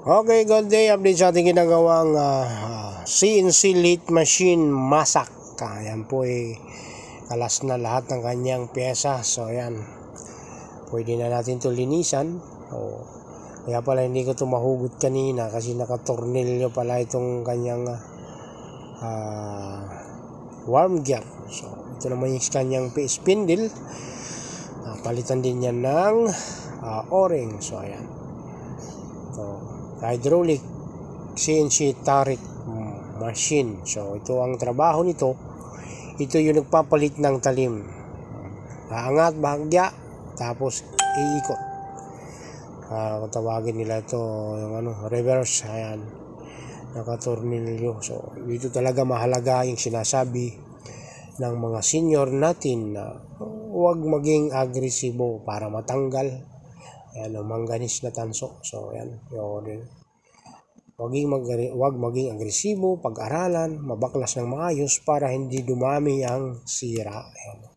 Okay, good day. Update sa ating ginagawang CNC lathe machine masak. Ayan po kalas na lahat ng kanyang pyesa. So ayan, pwede na natin ito linisan. Kaya pala hindi ko ito mahugot kanina kasi nakatornilyo pala itong kanyang worm gear. So ito naman yung kanyang spindle. Palitan din yan ng o-ring. So ayan, hydraulic CNC turret machine. So ito ang trabaho nito. Ito yung nagpapalit ng talim. Aangat, bahagya, tapos iikot. Tawagin nila ito yung reverse. Ayan, nakatornilyo. So dito talaga mahalaga yung sinasabi ng mga senior natin na huwag maging agresibo para matanggal mangganis na tanso. So ayan, huwag maging agresibo, pag-aralan, mabaklas ng maayos para hindi dumami ang sira. Ayan.